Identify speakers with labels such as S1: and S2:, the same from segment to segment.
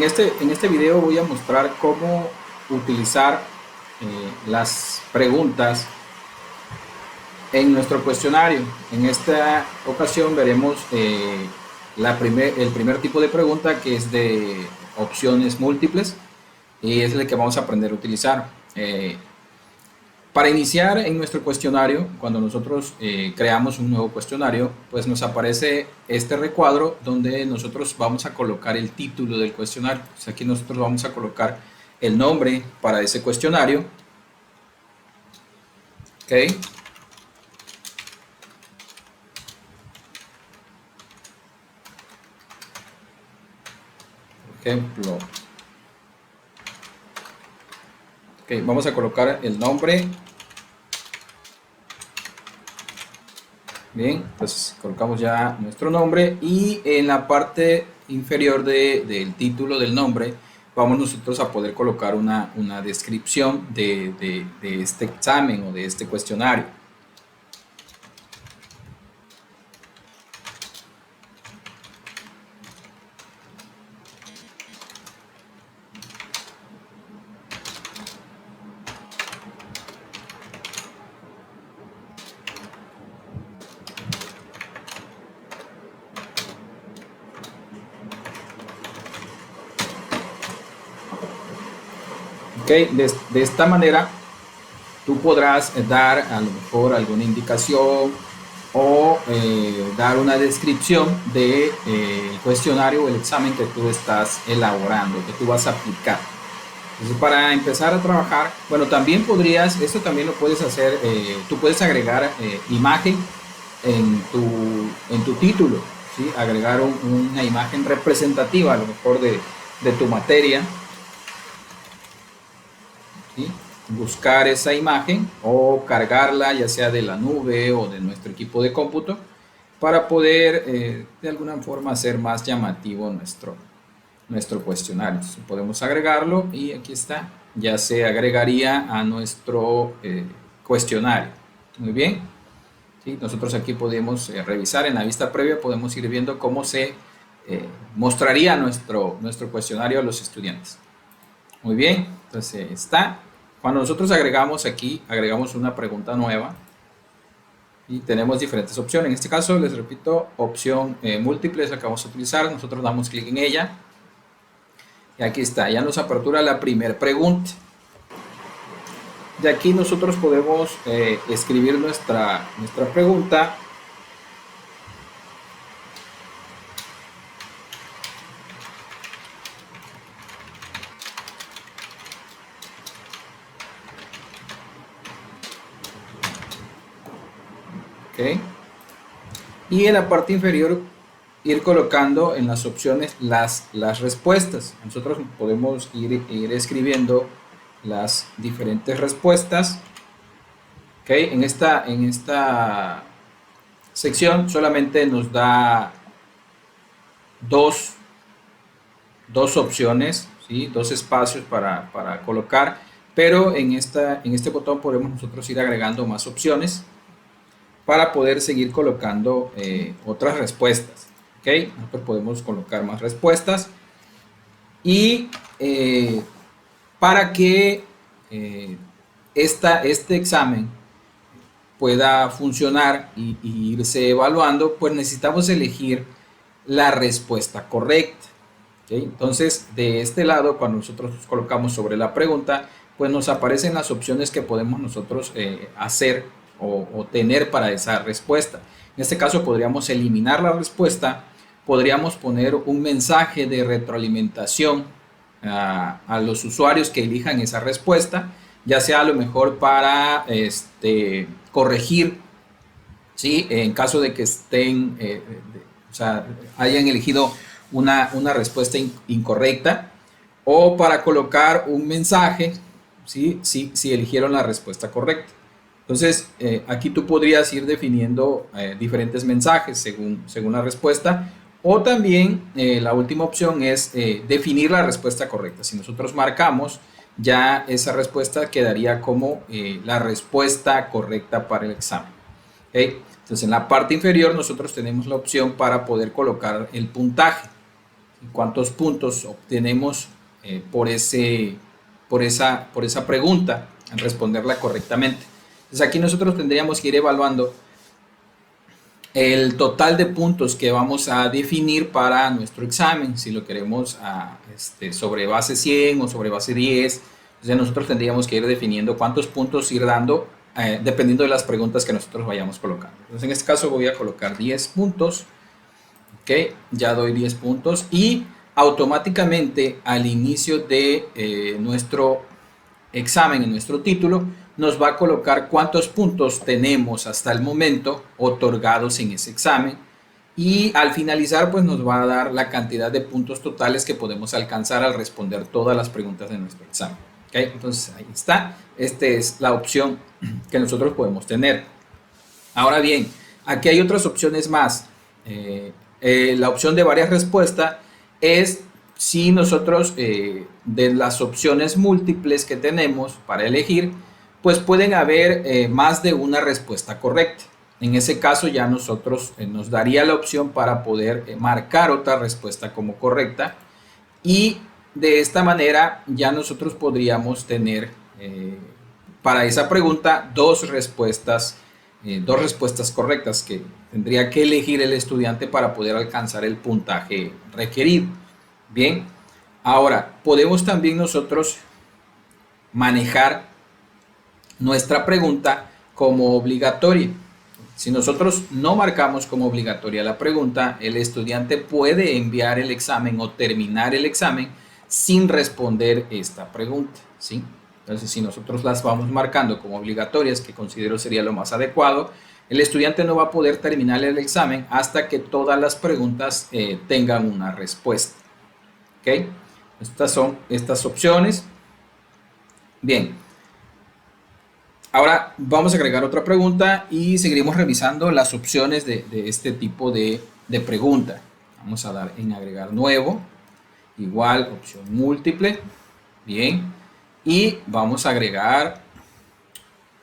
S1: En este video voy a mostrar cómo utilizar las preguntas en nuestro cuestionario. En esta ocasión veremos el primer tipo de pregunta, que es de opciones múltiples, y es el que vamos a aprender a utilizar. Para iniciar en nuestro cuestionario, cuando nosotros creamos un nuevo cuestionario, pues nos aparece este recuadro donde nosotros vamos a colocar el título del cuestionario. Pues aquí nosotros vamos a colocar el nombre para ese cuestionario. ¿Ok? Por ejemplo, okay, vamos a colocar el nombre. Bien, pues colocamos ya nuestro nombre, y en la parte inferior del título del nombre vamos nosotros a poder colocar una descripción de este examen o de este cuestionario. Okay, de esta manera tú podrás dar a lo mejor alguna indicación o dar una descripción del cuestionario o el examen que tú estás elaborando, que tú vas a aplicar. Entonces, para empezar a trabajar, bueno, también podrías, esto también lo puedes hacer, tú puedes agregar imagen en tu título, ¿sí? Agregar una imagen representativa a lo mejor de tu materia, ¿sí? Buscar esa imagen o cargarla ya sea de la nube o de nuestro equipo de cómputo para poder de alguna forma hacer más llamativo nuestro cuestionario. Entonces, podemos agregarlo y aquí está, ya se agregaría a nuestro cuestionario. Muy bien, ¿sí? Nosotros aquí podemos revisar en la vista previa, podemos ir viendo cómo se mostraría nuestro cuestionario a los estudiantes. Muy bien, entonces está. Cuando nosotros agregamos aquí, agregamos una pregunta nueva y tenemos diferentes opciones. En este caso, les repito, opción múltiple es la que vamos a utilizar. Nosotros damos clic en ella y aquí está, ya nos apertura la primera pregunta. De aquí nosotros podemos escribir nuestra pregunta. Okay. Y en la parte inferior ir colocando en las opciones las respuestas. Nosotros podemos ir escribiendo las diferentes respuestas. Okay. En esta sección solamente nos da dos opciones, ¿sí? Dos espacios para colocar, pero en este botón podemos nosotros ir agregando más opciones para poder seguir colocando otras respuestas. ¿Okay? Nosotros podemos colocar más respuestas y para que este examen pueda funcionar y irse evaluando, pues necesitamos elegir la respuesta correcta. ¿Okay? Entonces, de este lado, cuando nosotros colocamos sobre la pregunta, pues nos aparecen las opciones que podemos nosotros hacer o tener para esa respuesta. En este caso podríamos eliminar la respuesta, podríamos poner un mensaje de retroalimentación a los usuarios que elijan esa respuesta, ya sea a lo mejor para corregir, ¿sí? En caso de que estén, o sea, hayan elegido una respuesta incorrecta, o para colocar un mensaje, ¿sí? Si eligieron la respuesta correcta. Entonces, aquí tú podrías ir definiendo diferentes mensajes según la respuesta, o también la última opción es definir la respuesta correcta. Si nosotros marcamos, ya esa respuesta quedaría como la respuesta correcta para el examen. Entonces, en la parte inferior nosotros tenemos la opción para poder colocar el puntaje. y cuántos puntos obtenemos por esa pregunta al responderla correctamente. Entonces aquí nosotros tendríamos que ir evaluando el total de puntos que vamos a definir para nuestro examen, si lo queremos sobre base 100 o sobre base 10. Entonces nosotros tendríamos que ir definiendo cuántos puntos ir dando dependiendo de las preguntas que nosotros vayamos colocando. Entonces en este caso voy a colocar 10 puntos. Ok, ya doy 10 puntos y automáticamente al inicio de nuestro examen, en nuestro título, nos va a colocar cuántos puntos tenemos hasta el momento otorgados en ese examen y al finalizar pues nos va a dar la cantidad de puntos totales que podemos alcanzar al responder todas las preguntas de nuestro examen. ¿Okay? Entonces ahí está, esta es la opción que nosotros podemos tener. Ahora bien, aquí hay otras opciones más. La opción de varias respuestas es si nosotros de las opciones múltiples que tenemos para elegir, pues pueden haber más de una respuesta correcta. En ese caso ya nosotros nos daría la opción para poder marcar otra respuesta como correcta y de esta manera ya nosotros podríamos tener para esa pregunta dos respuestas correctas que tendría que elegir el estudiante para poder alcanzar el puntaje requerido. Bien, ahora podemos también nosotros manejar nuestra pregunta como obligatoria. Si nosotros no marcamos como obligatoria la pregunta, el estudiante puede enviar el examen o terminar el examen sin responder esta pregunta, ¿sí? Entonces, si nosotros las vamos marcando como obligatorias, que considero sería lo más adecuado, el estudiante no va a poder terminar el examen hasta que todas las preguntas tengan una respuesta. ¿Ok? Estas son estas opciones. Bien. Ahora vamos a agregar otra pregunta y seguiremos revisando las opciones de este tipo de pregunta. Vamos a dar en agregar nuevo, igual opción múltiple. Bien. Y vamos a agregar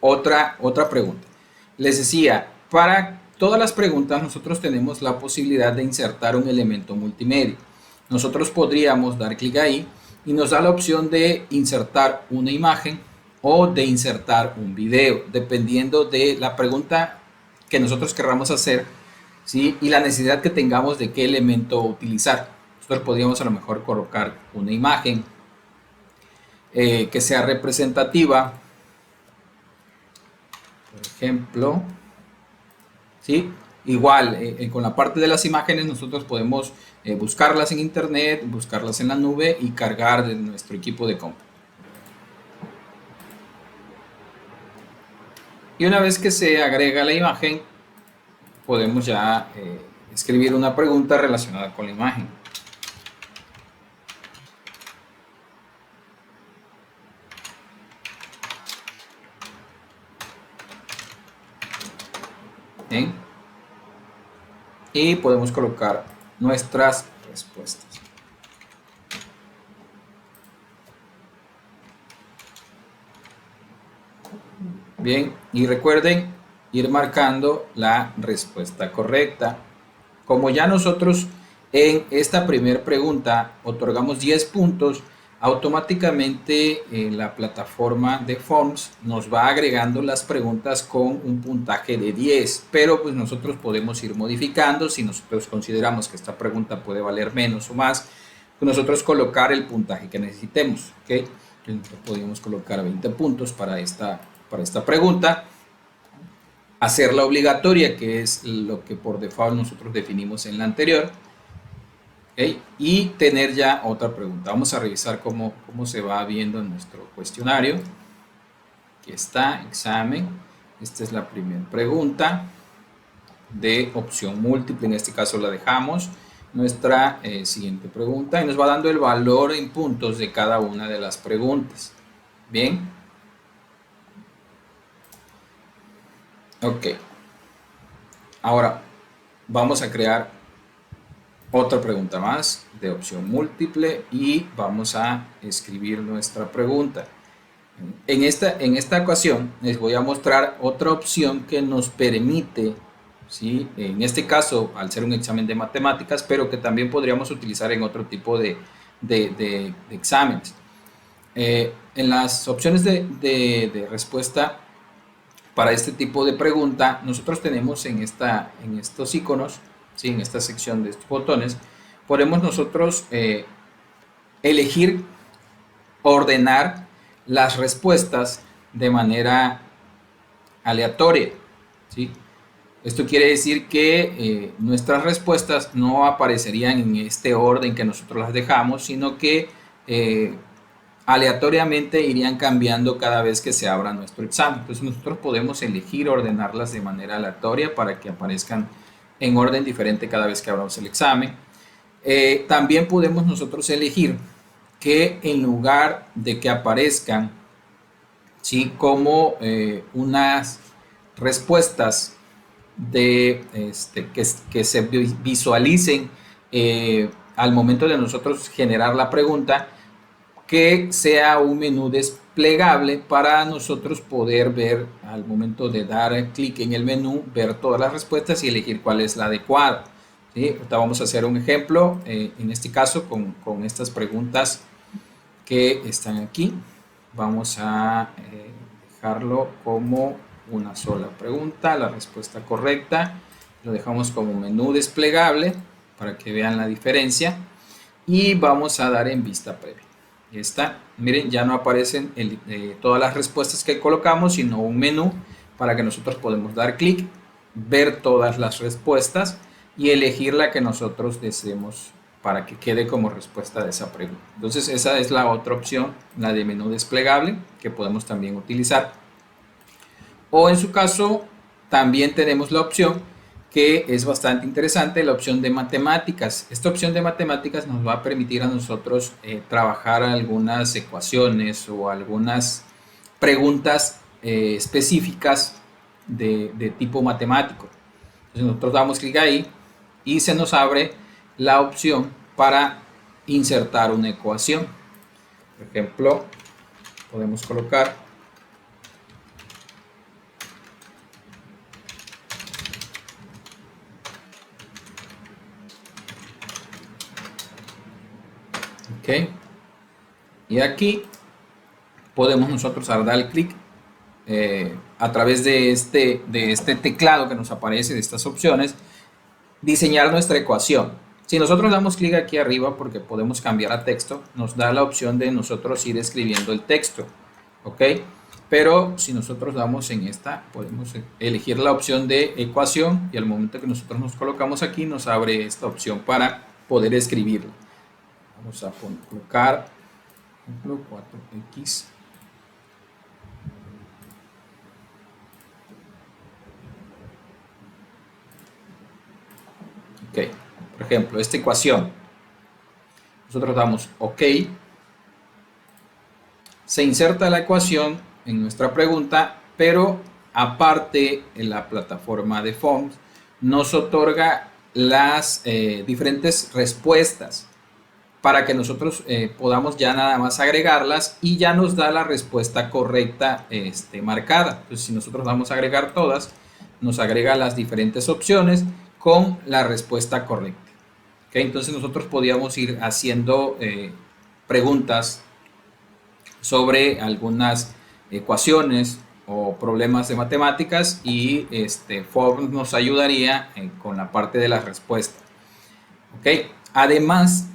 S1: otra pregunta. Les decía, para todas las preguntas nosotros tenemos la posibilidad de insertar un elemento multimedia. Nosotros podríamos dar clic ahí y nos da la opción de insertar una imagen o de insertar un video, dependiendo de la pregunta que nosotros querramos hacer, ¿sí? Y la necesidad que tengamos de qué elemento utilizar. Nosotros podríamos a lo mejor colocar una imagen que sea representativa, por ejemplo, ¿sí? Igual, con la parte de las imágenes nosotros podemos buscarlas en internet, buscarlas en la nube y cargar de nuestro equipo de cómputo. Y una vez que se agrega la imagen, podemos ya escribir una pregunta relacionada con la imagen. Bien. Y podemos colocar nuestras respuestas. Bien, y recuerden ir marcando la respuesta correcta. Como ya nosotros en esta primera pregunta otorgamos 10 puntos, automáticamente la plataforma de Forms nos va agregando las preguntas con un puntaje de 10, pero pues nosotros podemos ir modificando. Si nosotros consideramos que esta pregunta puede valer menos o más, pues nosotros colocar el puntaje que necesitemos, ¿ok? Entonces podemos colocar 20 puntos para esta pregunta, hacerla obligatoria, que es lo que por default nosotros definimos en la anterior. ¿Okay? Y tener ya otra pregunta. Vamos a revisar cómo se va viendo en nuestro cuestionario. Aquí está, examen. Esta es la primera pregunta de opción múltiple. En este caso la dejamos. Nuestra siguiente pregunta. Y nos va dando el valor en puntos de cada una de las preguntas. Bien. Ok. Ahora vamos a crear otra pregunta más de opción múltiple y vamos a escribir nuestra pregunta. En esta ocasión les voy a mostrar otra opción que nos permite ¿sí? En este caso, al ser un examen de matemáticas, pero que también podríamos utilizar en otro tipo de exámenes. En las opciones de respuesta para este tipo de pregunta, nosotros tenemos en estos iconos, ¿sí? En esta sección de estos botones, podemos nosotros elegir, ordenar las respuestas de manera aleatoria, ¿sí? Esto quiere decir que nuestras respuestas no aparecerían en este orden que nosotros las dejamos, sino que aleatoriamente irían cambiando cada vez que se abra nuestro examen. Entonces nosotros podemos elegir ordenarlas de manera aleatoria para que aparezcan en orden diferente cada vez que abramos el examen. También podemos nosotros elegir que en lugar de que aparezcan, ¿sí? Como unas respuestas que se visualicen al momento de nosotros generar la pregunta, que sea un menú desplegable para nosotros poder ver al momento de dar clic en el menú, ver todas las respuestas y elegir cuál es la adecuada. ¿Sí? Ahorita vamos a hacer un ejemplo, en este caso con estas preguntas que están aquí. Vamos a dejarlo como una sola pregunta, la respuesta correcta. Lo dejamos como menú desplegable para que vean la diferencia. Y vamos a dar en vista previa. Ya está. Miren, ya no aparecen todas las respuestas que colocamos, sino un menú para que nosotros podamos dar clic, ver todas las respuestas y elegir la que nosotros deseemos para que quede como respuesta de esa pregunta. Entonces esa es la otra opción, la de menú desplegable, que podemos también utilizar. O en su caso, también tenemos la opción que es bastante interesante, la opción de matemáticas. Esta opción de matemáticas nos va a permitir a nosotros trabajar algunas ecuaciones o algunas preguntas específicas de tipo matemático. Entonces nosotros damos clic ahí y se nos abre la opción para insertar una ecuación. Por ejemplo, podemos colocar ok, y aquí podemos nosotros al dar clic a través de este teclado que nos aparece, de estas opciones, diseñar nuestra ecuación. Si nosotros damos clic aquí arriba, porque podemos cambiar a texto, nos da la opción de nosotros ir escribiendo el texto, ¿ok? Pero si nosotros damos en esta, podemos elegir la opción de ecuación y al momento que nosotros nos colocamos aquí, nos abre esta opción para poder escribirlo. Vamos a colocar, por ejemplo, 4x. Ok, por ejemplo, esta ecuación. Nosotros damos OK. Se inserta la ecuación en nuestra pregunta, pero aparte en la plataforma de Forms nos otorga las diferentes respuestas para que nosotros podamos ya nada más agregarlas y ya nos da la respuesta correcta marcada. Entonces si nosotros vamos a agregar todas, nos agrega las diferentes opciones con la respuesta correcta. ¿Okay? Entonces nosotros podíamos ir haciendo preguntas sobre algunas ecuaciones o problemas de matemáticas y Forms nos ayudaría con la parte de la respuesta. ¿Okay? Además,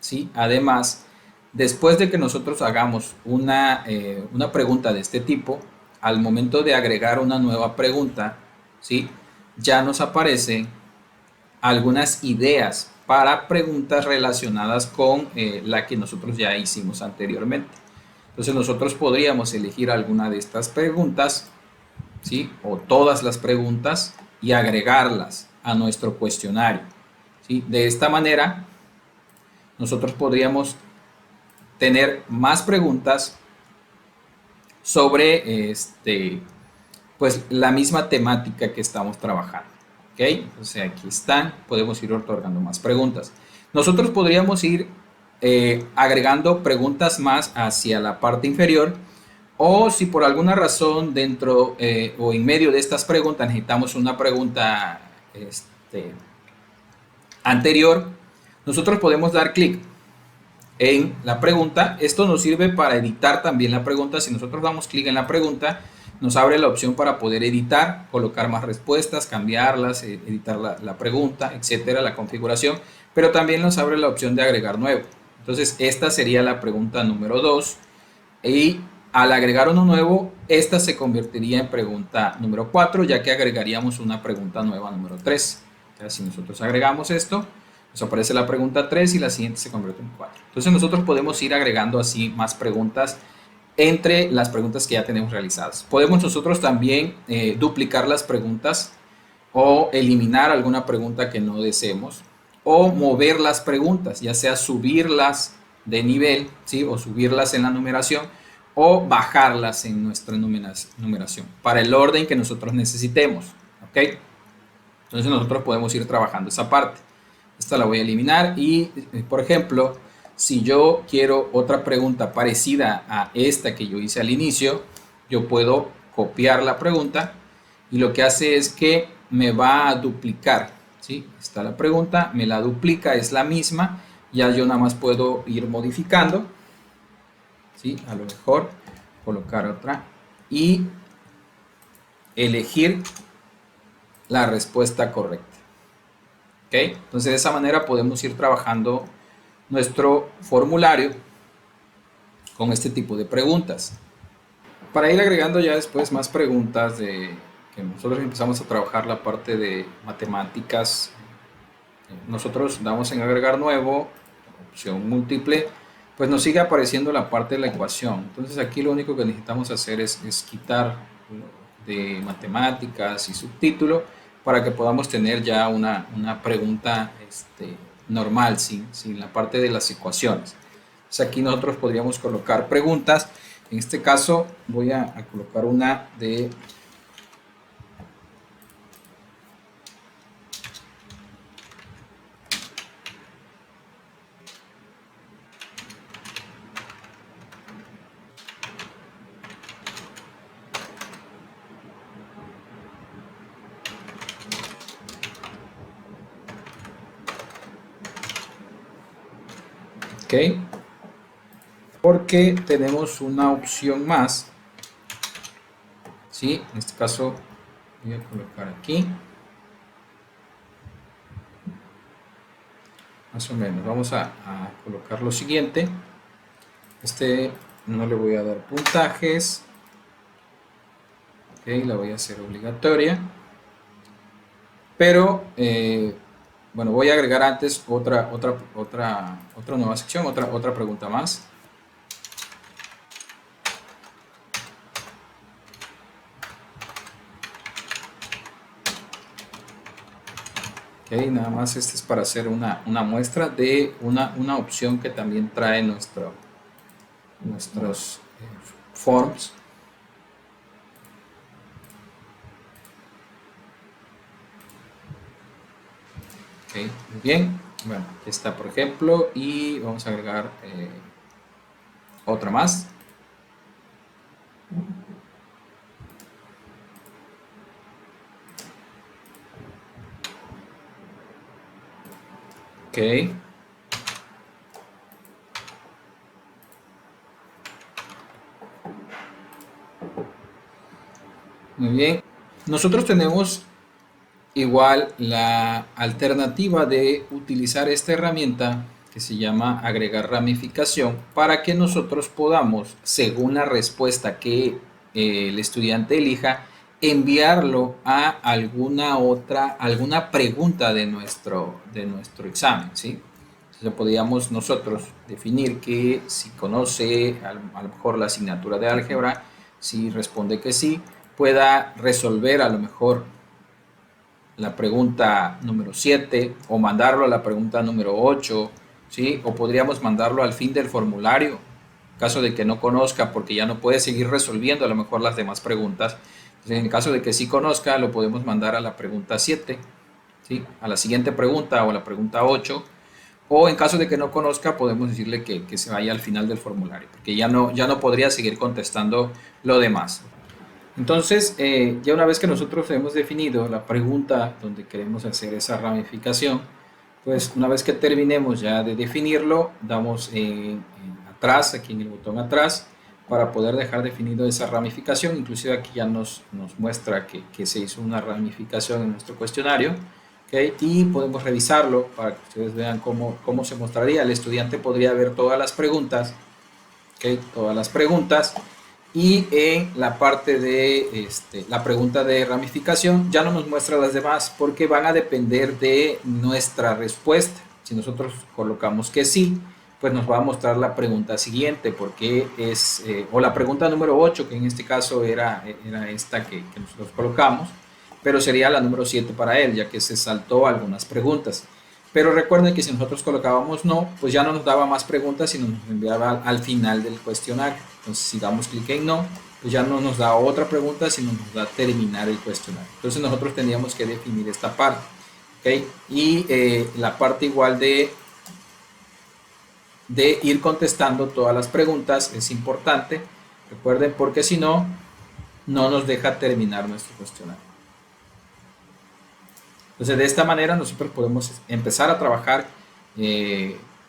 S1: ¿sí? Además, después de que nosotros hagamos una pregunta de este tipo, al momento de agregar una nueva pregunta, ¿sí? Ya nos aparecen algunas ideas para preguntas relacionadas con la que nosotros ya hicimos anteriormente. Entonces nosotros podríamos elegir alguna de estas preguntas, ¿sí? O todas las preguntas y agregarlas a nuestro cuestionario, ¿sí? De esta manera nosotros podríamos tener más preguntas sobre pues la misma temática que estamos trabajando. ¿Ok? Entonces aquí están, podemos ir otorgando más preguntas. Nosotros podríamos ir agregando preguntas más hacia la parte inferior, o si por alguna razón dentro o en medio de estas preguntas necesitamos una pregunta anterior, nosotros podemos dar clic en la pregunta. Esto nos sirve para editar también la pregunta. Si nosotros damos clic en la pregunta, nos abre la opción para poder editar, colocar más respuestas, cambiarlas, editar la pregunta, etcétera, la configuración, pero también nos abre la opción de agregar nuevo. Entonces, esta sería la pregunta número 2 y al agregar uno nuevo, esta se convertiría en pregunta número 4, ya que agregaríamos una pregunta nueva número 3. Si nosotros agregamos esto, nos aparece la pregunta 3 y la siguiente se convierte en 4. Entonces nosotros podemos ir agregando así más preguntas entre las preguntas que ya tenemos realizadas. Podemos nosotros también duplicar las preguntas o eliminar alguna pregunta que no deseemos o mover las preguntas, ya sea subirlas de nivel, ¿sí? O subirlas en la numeración o bajarlas en nuestra numeración para el orden que nosotros necesitemos, ¿ok? Entonces nosotros podemos ir trabajando esa parte. Esta la voy a eliminar y, por ejemplo, si yo quiero otra pregunta parecida a esta que yo hice al inicio, yo puedo copiar la pregunta y lo que hace es que me va a duplicar, ¿sí? Está la pregunta, me la duplica, es la misma, ya yo nada más puedo ir modificando, ¿sí? A lo mejor colocar otra y elegir la respuesta correcta. ¿Ok? Entonces de esa manera podemos ir trabajando nuestro formulario con este tipo de preguntas. Para ir agregando ya después más preguntas de que nosotros empezamos a trabajar la parte de matemáticas, nosotros damos en agregar nuevo, opción múltiple, pues nos sigue apareciendo la parte de la ecuación. Entonces aquí lo único que necesitamos hacer es quitar de matemáticas y subtítulo para que podamos tener ya una pregunta normal, sin la parte de las ecuaciones. Entonces aquí nosotros podríamos colocar preguntas. En este caso voy a colocar una de ok, porque tenemos una opción más, ¿sí? En este caso voy a colocar aquí más o menos, vamos a colocar lo siguiente. No le voy a dar puntajes, ok, la voy a hacer obligatoria, pero bueno, voy a agregar antes otra nueva sección, otra pregunta más. Ok, nada más este es para hacer una muestra de una opción que también trae nuestros forms. Ok, muy bien. Bueno, aquí está por ejemplo y vamos a agregar otra más. Ok. Muy bien. Nosotros tenemos igual la alternativa de utilizar esta herramienta que se llama agregar ramificación para que nosotros podamos, según la respuesta que el estudiante elija, enviarlo a alguna pregunta de nuestro examen, ¿sí? Entonces podríamos nosotros definir que si conoce a lo mejor la asignatura de álgebra, si responde que sí, pueda resolver a lo mejor la pregunta número 7 o mandarlo a la pregunta número 8, ¿sí? O podríamos mandarlo al fin del formulario, en caso de que no conozca, porque ya no puede seguir resolviendo a lo mejor las demás preguntas. Entonces, en el caso de que sí conozca, lo podemos mandar a la pregunta 7, ¿sí? A la siguiente pregunta o a la pregunta 8. O en caso de que no conozca, podemos decirle que se vaya al final del formulario, porque ya no podría seguir contestando lo demás. Entonces, ya una vez que nosotros hemos definido la pregunta donde queremos hacer esa ramificación, pues una vez que terminemos ya de definirlo, damos en atrás, aquí en el botón atrás, para poder dejar definido esa ramificación. Inclusive aquí ya nos muestra que se hizo una ramificación en nuestro cuestionario. ¿Okay? Y podemos revisarlo para que ustedes vean cómo se mostraría. El estudiante podría ver todas las preguntas, ¿okay? Todas las preguntas, y en la parte de la pregunta de ramificación ya no nos muestra las demás porque van a depender de nuestra respuesta. Si nosotros colocamos que sí, pues nos va a mostrar la pregunta siguiente, porque es, o la pregunta número 8, que en este caso era esta que nosotros colocamos, pero sería la número 7 para él, ya que se saltó algunas preguntas. Pero recuerden que si nosotros colocábamos no, pues ya no nos daba más preguntas, sino nos enviaba al final del cuestionario. Entonces, si damos clic en no, pues ya no nos da otra pregunta, sino nos da terminar el cuestionario. Entonces, nosotros teníamos que definir esta parte. ¿Okay? Y la parte igual de ir contestando todas las preguntas es importante. Recuerden, porque si no, no nos deja terminar nuestro cuestionario. Entonces, de esta manera nosotros podemos empezar a trabajar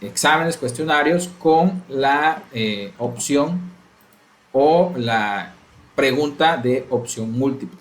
S1: exámenes, cuestionarios con la opción o la pregunta de opción múltiple.